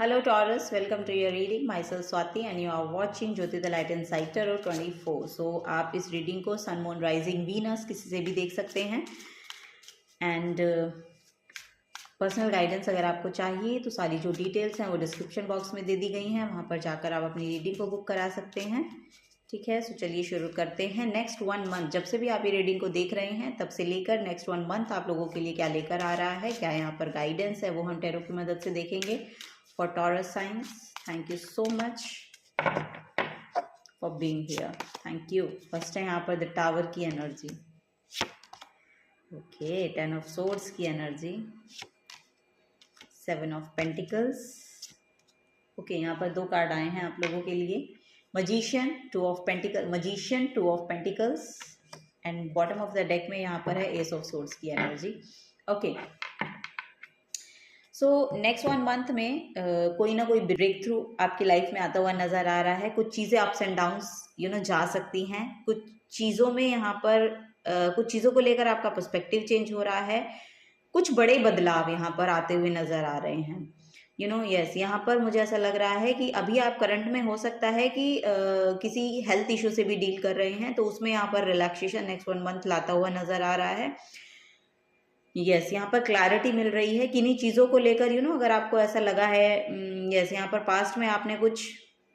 Hello Taurus, welcome to your reading. Myself Swati and you are watching Jyoti the Light Inside Tarot 24. So आप इस reading को sun moon rising Venus किसी से भी देख सकते हैं एंड पर्सनल गाइडेंस अगर आपको चाहिए तो सारी जो डिटेल्स हैं वो डिस्क्रिप्शन बॉक्स में दे दी गई हैं, वहाँ पर जाकर आप अपनी रीडिंग को बुक करा सकते हैं। ठीक है, सो चलिए शुरू करते हैं। नेक्स्ट 1 मंथ जब से भी आप ये रीडिंग को देख रहे हैं तब से लेकर नेक्स्ट 1 मंथ आप लोगों के लिए क्या लेकर आ रहा है, क्या यहाँ पर गाइडेंस है, वो हम टैरो की मदद से देखेंगे। For Taurus signs, thank you so much for being here. Thank you. First है यहाँ पर the Tower की एनर्जी, okay, 10 of Swords की एनर्जी, 7 of Pentacles, okay, यहाँ पर 2 कार्ड आए हैं आप लोगों के लिए, Magician, 2 of Pentacles, Magician, 2 of Pentacles and bottom of the deck में यहाँ पर है Ace of Swords की एनर्जी। ओके, सो नेक्स्ट 1 मंथ में कोई ना कोई ब्रेक थ्रू आपकी लाइफ में आता हुआ नज़र आ रहा है। कुछ चीज़ें अप्स एंड डाउन्स जा सकती हैं, कुछ चीज़ों में यहाँ पर कुछ चीज़ों को लेकर आपका पर्सपेक्टिव चेंज हो रहा है, कुछ बड़े बदलाव यहाँ पर आते हुए नज़र आ रहे हैं। यस, यहाँ पर मुझे ऐसा लग रहा है कि अभी आप करंट में हो सकता है कि किसी हेल्थ इशू से भी डील कर रहे हैं, तो उसमें यहाँ पर रिलैक्सेशन नेक्स्ट 1 मंथ लाता हुआ नज़र आ रहा है। यस, यहाँ पर क्लैरिटी मिल रही है किन्हीं चीज़ों को लेकर। अगर आपको ऐसा लगा है यस, यहाँ पर पास्ट में आपने कुछ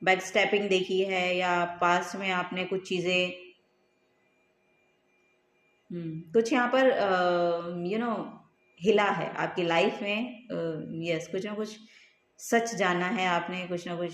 बैक स्टेपिंग देखी है या पास्ट में आपने कुछ चीज़ें कुछ यहाँ पर हिला है आपकी लाइफ में। यस, कुछ ना कुछ सच जाना है आपने, कुछ ना कुछ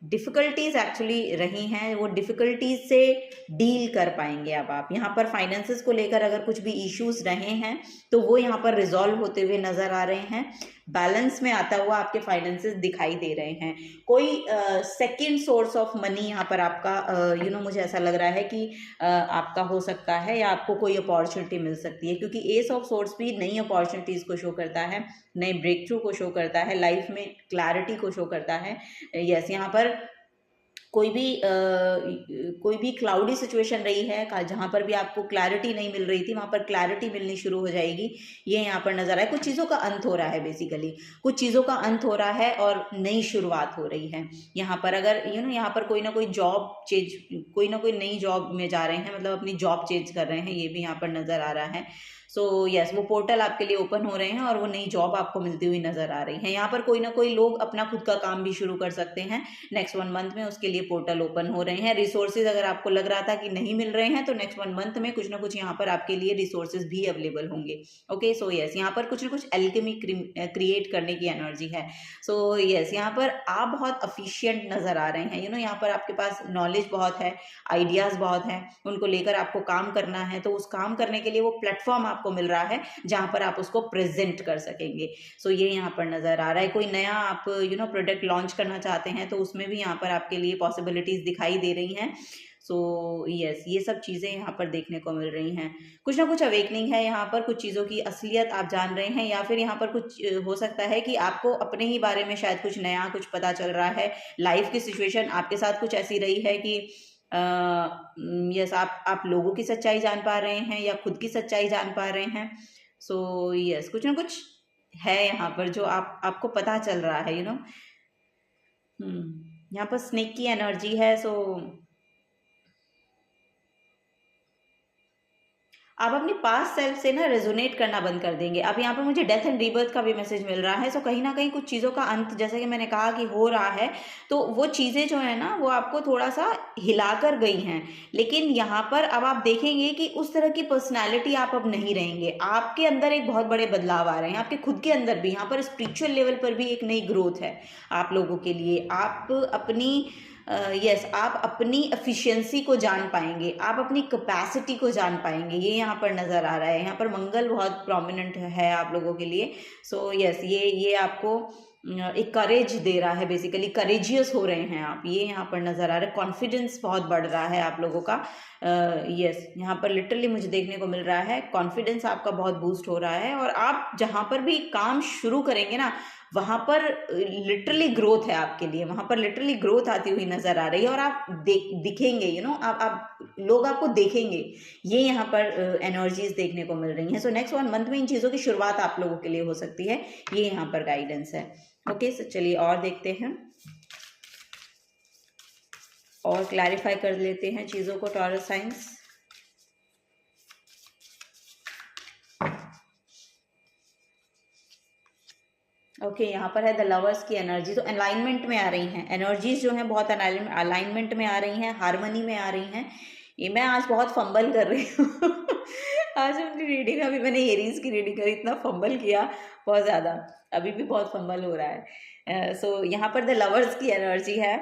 डिफ़िकल्टीज एक्चुअली रही हैं, वो डिफ़िकल्टीज से डील कर पाएंगे अब आप। यहाँ पर फाइनेंसेस को लेकर अगर कुछ भी इश्यूज रहे हैं तो वो यहाँ पर रिजॉल्व होते हुए नज़र आ रहे हैं, बैलेंस में आता हुआ आपके फाइनेंसेस दिखाई दे रहे हैं। कोई सेकंड सोर्स ऑफ मनी यहाँ पर आपका मुझे ऐसा लग रहा है कि आपका हो सकता है या आपको कोई अपॉर्चुनिटी मिल सकती है, क्योंकि एस ऑफ सोर्स भी नई अपॉर्चुनिटीज़ को शो करता है, नए ब्रेक थ्रू को शो करता है, लाइफ में क्लैरिटी को शो करता है। यस, यहाँ पर कोई भी क्लाउडी सिचुएशन रही है जहाँ पर भी आपको क्लैरिटी नहीं मिल रही थी, वहाँ पर क्लैरिटी मिलनी शुरू हो जाएगी, ये यहाँ पर नज़र आए। कुछ चीज़ों का अंत हो रहा है, बेसिकली कुछ चीज़ों का अंत हो रहा है और नई शुरुआत हो रही है। यहाँ पर अगर यहाँ पर कोई ना कोई जॉब चेंज, कोई ना कोई नई जॉब में जा रहे हैं, मतलब अपनी जॉब चेंज कर रहे हैं, ये भी यहाँ पर नज़र आ रहा है। सो यस, वो पोर्टल आपके लिए ओपन हो रहे हैं और वो नई जॉब आपको मिलती हुई नज़र आ रही है। यहाँ पर कोई ना कोई लोग अपना खुद का काम भी शुरू कर सकते हैं नेक्स्ट 1 मंथ में, उसके लिए पोर्टल ओपन हो रहे हैं। रिसोर्सेज अगर आपको लग रहा था कि नहीं मिल रहे हैं तो नेक्स्ट 1 मंथ में कुछ ना कुछ यहाँ पर आपके लिए रिसोर्सेज भी अवेलेबल होंगे। ओके, सो यस, यहाँ पर कुछ ना कुछ एल्केमी क्रिएट करने की एनर्जी है। सो यस, यहाँ पर आप बहुत अफिशिएंट नज़र आ रहे हैं। यहाँ पर आपके पास नॉलेज बहुत है, आइडियाज़ बहुत हैं, उनको लेकर आपको काम करना है, तो उस काम करने के लिए वो प्लेटफॉर्म आपको मिल रहा है जहां पर आप उसको प्रेजेंट कर सकेंगे। सो ये यहाँ पर नजर आ रहा है। कोई नया आप प्रोडक्ट लॉन्च करना चाहते हैं तो उसमें भी यहाँ पर आपके लिए पॉसिबिलिटीज दिखाई दे रही हैं। सो यस, ये सब चीज़ें यहाँ पर देखने को मिल रही हैं। कुछ ना कुछ अवेकनिंग है यहाँ पर, कुछ चीज़ों की असलियत आप जान रहे हैं, या फिर यहाँ पर कुछ हो सकता है कि आपको अपने ही बारे में शायद कुछ नया कुछ पता चल रहा है। लाइफ की सिचुएशन आपके साथ कुछ ऐसी रही है कि यस, आप लोगों की सच्चाई जान पा रहे हैं या खुद की सच्चाई जान पा रहे हैं। सो यस, कुछ ना कुछ है यहाँ पर जो आपको पता चल रहा है। यहाँ पर स्नेक की एनर्जी है। सो आप अपनी पास्ट सेल्फ से ना रेजोनेट करना बंद कर देंगे। अब यहाँ पर मुझे डेथ एंड रीबर्थ का भी मैसेज मिल रहा है। सो कहीं ना कहीं कुछ चीज़ों का अंत, जैसे कि मैंने कहा कि हो रहा है, तो वो चीज़ें जो है ना वो आपको थोड़ा सा हिला कर गई हैं, लेकिन यहाँ पर अब आप देखेंगे कि उस तरह की पर्सनैलिटी आप अब नहीं रहेंगे। आपके अंदर एक बहुत बड़े बदलाव आ रहे हैं, आपके खुद के अंदर भी। यहाँ पर स्पिरिचुअल लेवल पर भी एक नई ग्रोथ है आप लोगों के लिए। आप अपनी आप अपनी एफिशिएंसी को जान पाएंगे, आप अपनी कैपेसिटी को जान पाएंगे, ये यहाँ पर नज़र आ रहा है। यहाँ पर मंगल बहुत प्रोमिनेंट है आप लोगों के लिए। सो यस, ये आपको एक करेज दे रहा है, बेसिकली करेजियस हो रहे हैं आप, ये यहाँ पर नज़र आ रहा है। कॉन्फिडेंस बहुत बढ़ रहा है आप लोगों का। यस, यहाँ पर लिटरली मुझे देखने को मिल रहा है कॉन्फिडेंस आपका बहुत बूस्ट हो रहा है, और आप जहाँ पर भी काम शुरू करेंगे ना वहाँ पर लिटरली ग्रोथ है आपके लिए, वहाँ पर लिटरली ग्रोथ आती हुई नज़र आ रही है, और आप दिखेंगे, आप लोग आपको देखेंगे, ये यहाँ पर एनर्जीज देखने को मिल रही हैं। सो नेक्स्ट 1 मंथ में इन चीज़ों की शुरुआत आप लोगों के लिए हो सकती है, ये यहाँ पर गाइडेंस है। ओके, सो चलिए और देखते हैं और क्लैरिफाई कर लेते हैं चीज़ों को टॉरस साइंस। ओके, यहाँ पर है द लवर्स की एनर्जी, तो अलाइनमेंट में आ रही हैं एनर्जीज जो हैं, बहुत अलाइनमेंट में आ रही हैं, हारमनी में आ रही हैं। ये मैं आज बहुत फंबल कर रही हूँ आज अपनी रीडिंग, अभी मैंने इयरिंग्स की रीडिंग करी, इतना फंबल किया बहुत ज़्यादा, अभी भी बहुत फंबल हो रहा है। सो यहाँ पर द लवर्स की एनर्जी है,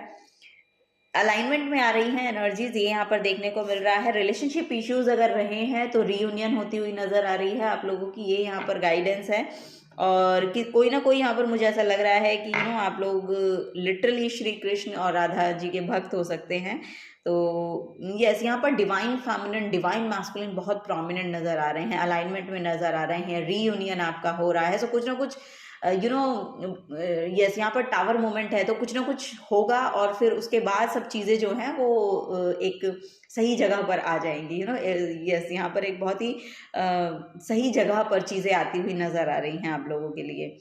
अलाइनमेंट में आ रही हैं एनर्जीज, ये यहाँ पर देखने को मिल रहा है। रिलेशनशिप इश्यूज अगर रहे हैं तो रीयूनियन होती हुई नजर आ रही है आप लोगों की, ये यहाँ पर गाइडेंस है। और कि कोई ना कोई यहाँ पर मुझे ऐसा लग रहा है कि आप लोग लिटरली श्री कृष्ण और राधा जी के भक्त हो सकते हैं। तो यस, यहाँ पर डिवाइन फेमिनिन, डिवाइन मैस्कुलिन बहुत प्रोमिनेंट नजर आ रहे हैं, अलाइनमेंट में नजर आ रहे हैं, रीयूनियन आपका हो रहा है। सो कुछ ना कुछ यस, यहाँ पर टावर मोमेंट है, तो कुछ ना कुछ होगा और फिर उसके बाद सब चीज़ें जो हैं वो एक सही जगह पर आ जाएंगी। यस, यहाँ पर एक बहुत ही सही जगह पर चीज़ें आती हुई नज़र आ रही हैं आप लोगों के लिए।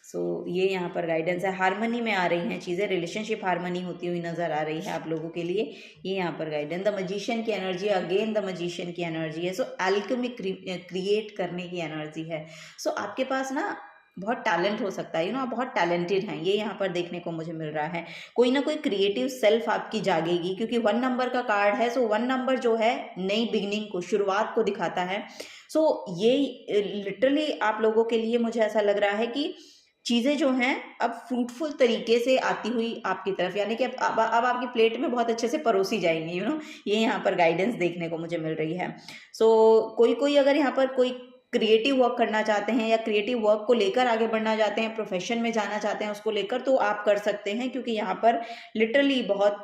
सो ये यहाँ पर गाइडेंस है, हारमनी में आ रही हैं चीज़ें, रिलेशनशिप हारमनी होती हुई नज़र आ रही है आप लोगों के लिए, ये यहाँ पर गाइडेंस। द मजिशियन की एनर्जी, अगेन द मजिशियन की एनर्जी है। सो एल्केमी क्रिएट करने की एनर्जी है। सो आपके पास ना बहुत टैलेंट हो सकता है, आप बहुत टैलेंटेड हैं, ये यहाँ पर देखने को मुझे मिल रहा है। कोई ना कोई क्रिएटिव सेल्फ आपकी जागेगी, क्योंकि 1 नंबर का कार्ड है। सो 1 नंबर जो है नई बिगनिंग को, शुरुआत को दिखाता है। सो ये लिटरली आप लोगों के लिए मुझे ऐसा लग रहा है कि चीज़ें जो हैं अब फ्रूटफुल तरीके से आती हुई आपकी तरफ, यानी कि अब आपकी प्लेट में बहुत अच्छे से परोसी जाएंगी, ये यहाँ पर गाइडेंस देखने को मुझे मिल रही है। सो कोई अगर यहाँ पर कोई क्रिएटिव वर्क करना चाहते हैं या क्रिएटिव वर्क को लेकर आगे बढ़ना चाहते हैं, प्रोफेशन में जाना चाहते हैं उसको लेकर, तो आप कर सकते हैं, क्योंकि यहाँ पर लिटरली बहुत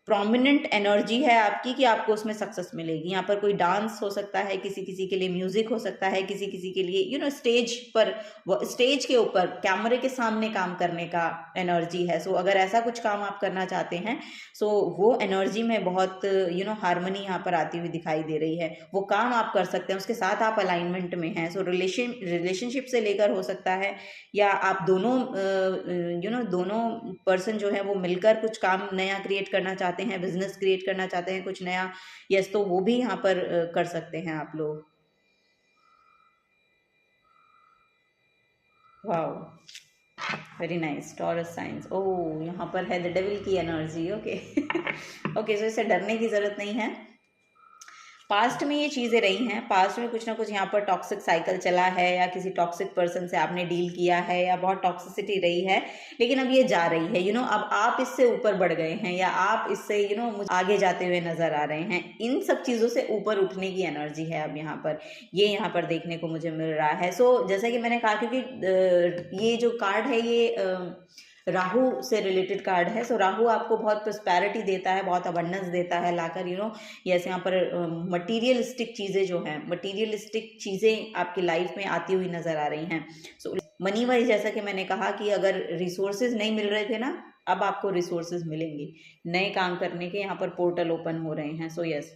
प्रोमिनेंट एनर्जी है आपकी कि आपको उसमें सक्सेस मिलेगी। यहाँ पर कोई डांस हो सकता है, किसी किसी के लिए म्यूजिक हो सकता है, किसी किसी के लिए स्टेज पर, स्टेज के ऊपर कैमरे के सामने काम करने का एनर्जी है। सो अगर ऐसा कुछ काम आप करना चाहते हैं, सो वो एनर्जी में बहुत हारमनी यहाँ पर आती हुई दिखाई दे रही है, वो काम आप कर सकते हैं, उसके साथ आप अलाइनमेंट में हैं। सो रिलेशनशिप से लेकर हो सकता है, या आप दोनों दोनों पर्सन जो है वो मिलकर कुछ काम नया क्रिएट करना चाहते हैं, बिजनेस क्रिएट करना चाहते हैं कुछ नया, यस, तो वो भी यहाँ पर कर सकते हैं आप लोग। Wow, very nice, Taurus signs. Oh, यहाँ पर है द डेविल की एनर्जी। ओके ओके, सो इससे डरने की जरूरत नहीं है। पास्ट में ये चीज़ें रही हैं, पास्ट में कुछ ना कुछ यहाँ पर टॉक्सिक साइकिल चला है, या किसी टॉक्सिक पर्सन से आपने डील किया है, या बहुत टॉक्सिसिटी रही है, लेकिन अब ये जा रही है। अब आप इससे ऊपर बढ़ गए हैं, या आप इससे आगे जाते हुए नजर आ रहे हैं। इन सब चीज़ों से ऊपर उठने की एनर्जी है अब यहाँ पर, ये यहाँ पर देखने को मुझे मिल रहा है। सो जैसा कि मैंने कहा, क्योंकि ये जो कार्ड है ये राहु से रिलेटेड कार्ड है। सो राहु आपको बहुत प्रॉस्पेरिटी देता है, बहुत अबंडेंस देता है लाकर, यस, यहाँ पर मटीरियलिस्टिक चीज़ें जो हैं, मटीरियलिस्टिक चीज़ें आपकी लाइफ में आती हुई नज़र आ रही हैं। सो मनी वाइज, जैसा कि मैंने कहा कि अगर रिसोर्सेज नहीं मिल रहे थे ना, अब आपको रिसोर्सेज मिलेंगे, नए काम करने के यहाँ पर पोर्टल ओपन हो रहे हैं। सो यस,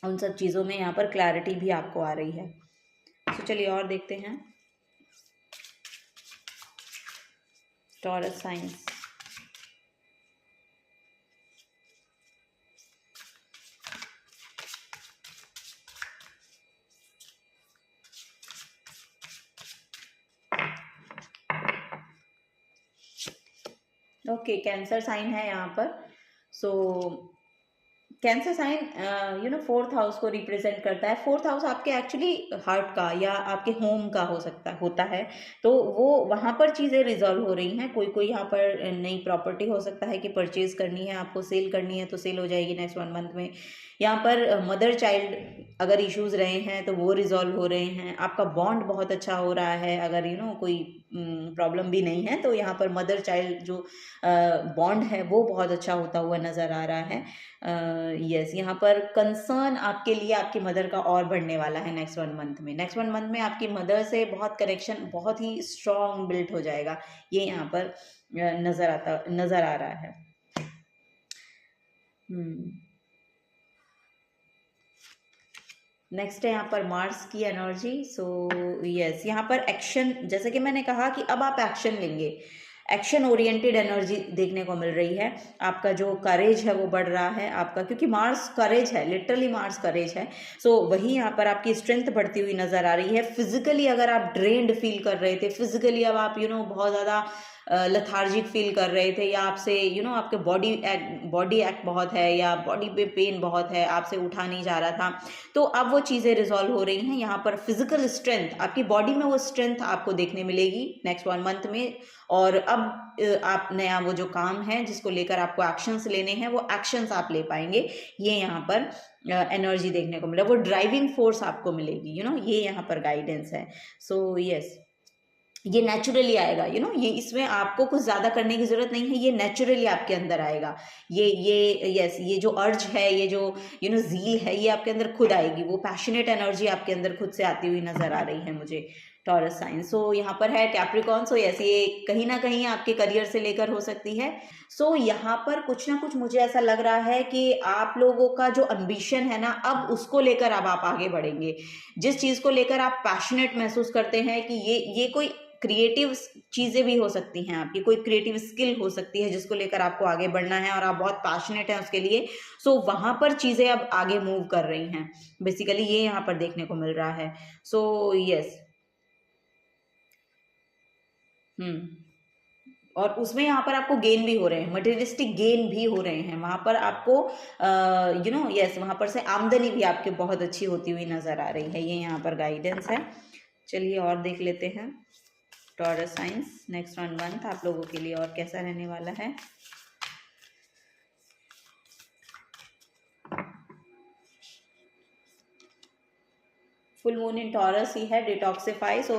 उन सब चीज़ों में यहाँ पर क्लैरिटी भी आपको आ रही है। सो चलिए और देखते हैं Taurus science. Okay, cancer sign है यहाँ पर। So cancer sign 4th house को रिप्रेजेंट करता है। 4th हाउस आपके एक्चुअली हार्ट का या आपके होम का होता है, तो वो वहाँ पर चीज़ें रिजॉल्व हो रही हैं। कोई यहाँ पर नई प्रॉपर्टी हो सकता है कि परचेज करनी है, आपको सेल करनी है, तो सेल हो जाएगी नेक्स्ट 1 मंथ में। यहाँ पर मदर चाइल्ड अगर इश्यूज रहे हैं तो वो रिजॉल्व हो रहे हैं, आपका बॉन्ड बहुत अच्छा हो रहा है। अगर कोई प्रॉब्लम भी नहीं है, तो यहाँ पर मदर चाइल्ड जो बॉन्ड है वो बहुत अच्छा होता हुआ नज़र आ रहा है। यस, यहाँ पर कंसर्न आपके लिए आपकी मदर का और बढ़ने वाला है नेक्स्ट 1 मंथ में। नेक्स्ट 1 मंथ में आपकी मदर से बहुत कनेक्शन बहुत ही स्ट्रॉन्ग बिल्ड हो जाएगा, ये यहाँ पर नज़र आ रहा है। नेक्स्ट है यहाँ पर मार्स की एनर्जी। सो यस, यहाँ पर एक्शन, जैसे कि मैंने कहा कि अब आप एक्शन लेंगे, एक्शन ओरिएंटेड एनर्जी देखने को मिल रही है। आपका जो करेज है वो बढ़ रहा है आपका, क्योंकि मार्स करेज है, लिटरली मार्स करेज है। सो वही यहाँ पर आपकी स्ट्रेंथ बढ़ती हुई नजर आ रही है। फिजिकली अगर आप ड्रेन्ड फील कर रहे थे, फिजिकली अब आप बहुत ज़्यादा लथार्जिक फील कर रहे थे, या आपसे आपके बॉडी एक्ट बहुत है, या बॉडी पे पेन बहुत है, आपसे उठा नहीं जा रहा था, तो अब वो चीज़ें रिजॉल्व हो रही हैं। यहाँ पर फिजिकल स्ट्रेंथ, आपकी बॉडी में वो स्ट्रेंथ आपको देखने मिलेगी नेक्स्ट 1 मंथ में। और अब आप नया वो जो काम है जिसको लेकर आपको एक्शंस लेने हैं, वो एक्शंस आप ले पाएंगे। ये यहाँ पर एनर्जी देखने को मिला, वो ड्राइविंग फोर्स आपको मिलेगी, ये यहाँ पर गाइडेंस है। सो यस, ये नेचुरली आएगा, ये इसमें आपको कुछ ज़्यादा करने की ज़रूरत नहीं है, ये नेचुरली आपके अंदर आएगा। ये जो अर्ज है, ये जो ज़ील है, ये आपके अंदर खुद आएगी। वो पैशनेट एनर्जी आपके अंदर खुद से आती हुई नज़र आ रही है मुझे, टॉरस साइन। सो यहाँ पर है कैप्रिकॉर्न। सो यस, ये कहीं ना कहीं आपके करियर से लेकर हो सकती है। सो यहाँ पर कुछ ना कुछ मुझे ऐसा लग रहा है कि आप लोगों का जो एम्बिशन है ना, अब उसको लेकर अब आप आगे बढ़ेंगे। जिस चीज़ को लेकर आप पैशनेट महसूस करते हैं कि ये कोई क्रिएटिव चीज़ें भी हो सकती हैं, आपकी कोई क्रिएटिव स्किल हो सकती है जिसको लेकर आपको आगे बढ़ना है और आप बहुत पैशनेट हैं उसके लिए। सो वहाँ पर चीज़ें अब आगे मूव कर रही हैं, बेसिकली ये यहाँ पर देखने को मिल रहा है। सो यस, और उसमें यहाँ पर आपको गेन भी हो रहे हैं, मटेरियलिस्टिक गेन भी हो रहे हैं वहाँ पर आपको, यस, वहाँ पर से आमदनी भी आपके बहुत अच्छी होती हुई नज़र आ रही है। ये यहाँ पर गाइडेंस है। चलिए और देख लेते हैं टॉरस साइंस नेक्स्ट 1 मंथ आप लोगों के लिए और कैसा रहने वाला है। फुल मून इन टॉरस ही है, डिटॉक्सिफाई। सो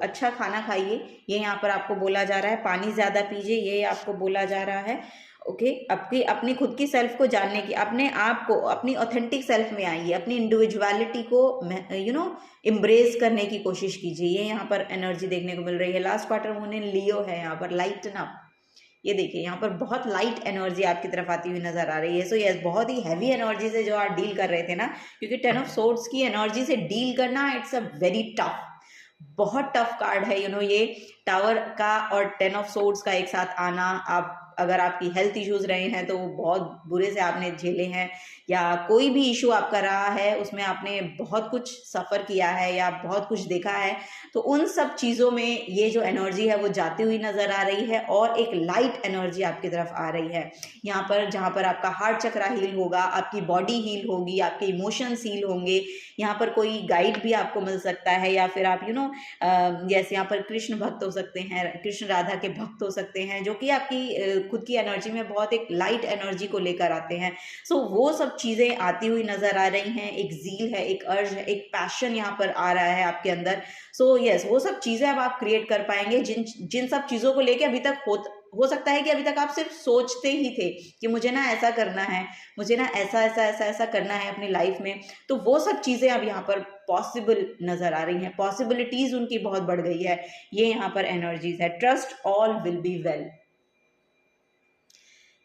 अच्छा खाना खाइए, ये यहाँ पर आपको बोला जा रहा है। पानी ज़्यादा पीजिए, ये आपको बोला जा रहा है। ओके, अपनी खुद की सेल्फ को जानने की, अपने आप को, अपनी ऑथेंटिक सेल्फ में आइए, अपनी इंडिविजुअलिटी को एम्ब्रेस करने की कोशिश कीजिए। ये यहाँ पर एनर्जी देखने को मिल रही है। लास्ट क्वार्टर मून इन लियो है यहाँ पर, लाइटन अप। ये देखिए यहाँ पर बहुत लाइट एनर्जी आपकी तरफ आती हुई नजर आ रही है। सो यस, बहुत ही हैवी एनर्जी से जो आप डील कर रहे थे ना, क्योंकि 10 ऑफ सोर्ड्स की एनर्जी से डील करना, इट्स अ वेरी टफ, बहुत टफ कार्ड है। ये टावर का और 10 ऑफ सोर्ड्स का एक साथ आना, आप अगर आपकी हेल्थ इश्यूज रहे हैं तो बहुत बुरे से आपने झेले हैं, या कोई भी इशू आपका रहा है उसमें आपने बहुत कुछ सफ़र किया है या बहुत कुछ देखा है, तो उन सब चीज़ों में ये जो एनर्जी है वो जाती हुई नज़र आ रही है। और एक लाइट एनर्जी आपकी तरफ आ रही है यहाँ पर, जहाँ पर आपका हार्ट चक्रा हील होगा, आपकी बॉडी हील होगी, आपके इमोशंस हील होंगे। यहाँ पर कोई गाइड भी आपको मिल सकता है, या फिर आप जैसे यहाँ पर कृष्ण भक्त हो सकते हैं, कृष्ण राधा के भक्त हो सकते हैं, जो कि आपकी खुद की एनर्जी में बहुत एक लाइट एनर्जी को लेकर आते हैं। सो वो सब चीज़ें आती हुई नज़र आ रही हैं। एक ज़ील है, एक अर्ज है, एक पैशन यहाँ पर आ रहा है आपके अंदर। सो यस, वो सब चीज़ें अब आप क्रिएट कर पाएंगे, जिन सब चीज़ों को लेकर अभी तक हो सकता है कि अभी तक आप सिर्फ सोचते ही थे कि मुझे ना ऐसा करना है, मुझे ना ऐसा ऐसा ऐसा ऐसा करना है अपनी लाइफ में, तो वो सब चीज़ें अब यहाँ पर पॉसिबल नज़र आ रही हैं, पॉसिबिलिटीज़ उनकी बहुत बढ़ गई है। ये यहाँ पर एनर्जीज है। Trust all will be well,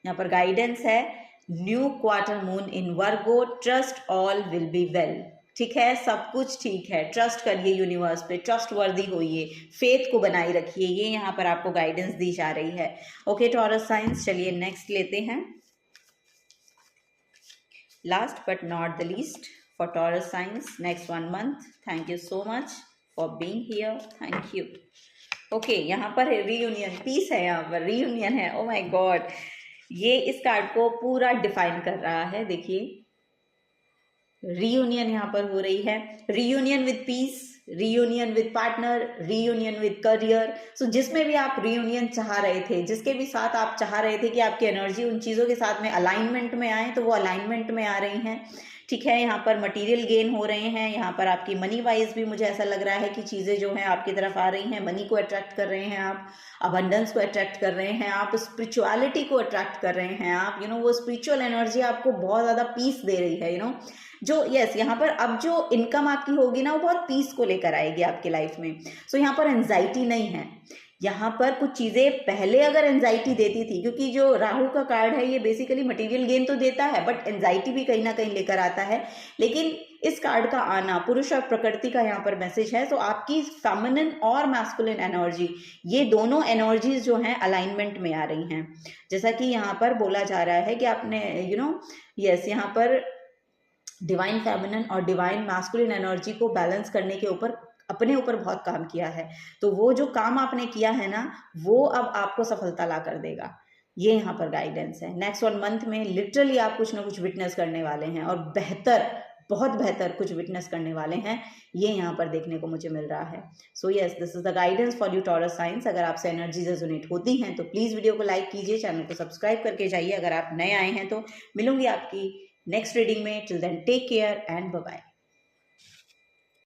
यहाँ पर गाइडेंस है। New quarter moon in Virgo, trust all will be well. ठीक है, सब कुछ ठीक है, ट्रस्ट करिए यूनिवर्स पे, ट्रस्ट वर्दी होइए, फेथ को बनाए रखिए। ये यहाँ पर आपको गाइडेंस दी जा रही है। ओके टॉरस साइंस, चलिए नेक्स्ट लेते हैं। Last but not the least for taurus science next 1 month. Thank you so much for being here, thank you. Okay, यहाँ पर रीयूनियन, पीस है, यहाँ पर रीयूनियन है। ओ माय गॉड, ये इस कार्ड को पूरा डिफाइन कर रहा है। देखिए, रीयूनियन यहाँ पर हो रही है। Reunion with peace, reunion with partner, reunion with career. So जिसमें भी आप रीयूनियन चाह रहे थे, जिसके भी साथ आप चाह रहे थे कि आपकी एनर्जी उन चीज़ों के साथ में अलाइनमेंट में आए, तो वो अलाइनमेंट में आ रही हैं। ठीक है, यहाँ पर मटेरियल गेन हो रहे हैं। यहाँ पर आपकी मनी वाइज भी मुझे ऐसा लग रहा है कि चीज़ें जो हैं आपकी तरफ आ रही हैं। मनी को अट्रैक्ट कर रहे हैं आप, अबंडेंस को अट्रैक्ट कर रहे हैं आप, स्पिरिचुअलिटी को अट्रैक्ट कर रहे हैं आप। वो स्पिरिचुअल एनर्जी आपको बहुत ज़्यादा पीस दे रही है। जो यस, यहाँ पर अब जो इनकम आपकी होगी ना, वो बहुत पीस को लेकर आएगी आपकी लाइफ में। सो यहाँ पर एंजाइटी नहीं है। यहाँ पर कुछ चीज़ें पहले अगर एंजाइटी देती थी, क्योंकि जो राहु का कार्ड है ये बेसिकली मटेरियल गेन तो देता है, बट एंजाइटी भी कहीं ना कहीं लेकर आता है। लेकिन इस कार्ड का आना पुरुष और प्रकृति का यहाँ पर मैसेज है। तो आपकी फेमिनिन और मैस्कुलिन एनर्जी, ये दोनों एनर्जीज जो हैं अलाइनमेंट में आ रही हैं। जैसा कि यहाँ पर बोला जा रहा है कि आपने यस यहाँ पर डिवाइन फेमिनिन और डिवाइन मैस्कुलिन एनर्जी को बैलेंस करने के ऊपर अपने ऊपर बहुत काम किया है। तो वो जो काम आपने किया है ना, वो अब आपको सफलता ला कर देगा। ये यहाँ पर गाइडेंस है। नेक्स्ट 1 मंथ में लिटरली आप कुछ ना कुछ विटनेस करने वाले हैं और बेहतर, बहुत बेहतर कुछ विटनेस करने वाले हैं, ये यहाँ पर देखने को मुझे मिल रहा है। So yes, this is the guidance for you taurus science. अगर आपसे एनर्जीज रेजोनेट होती हैं तो प्लीज़ वीडियो को लाइक कीजिए, चैनल को सब्सक्राइब करके जाइए। अगर आप नए आए हैं तो मिलूंगी आपकी नेक्स्ट रीडिंग में। Till then take care and bye bye.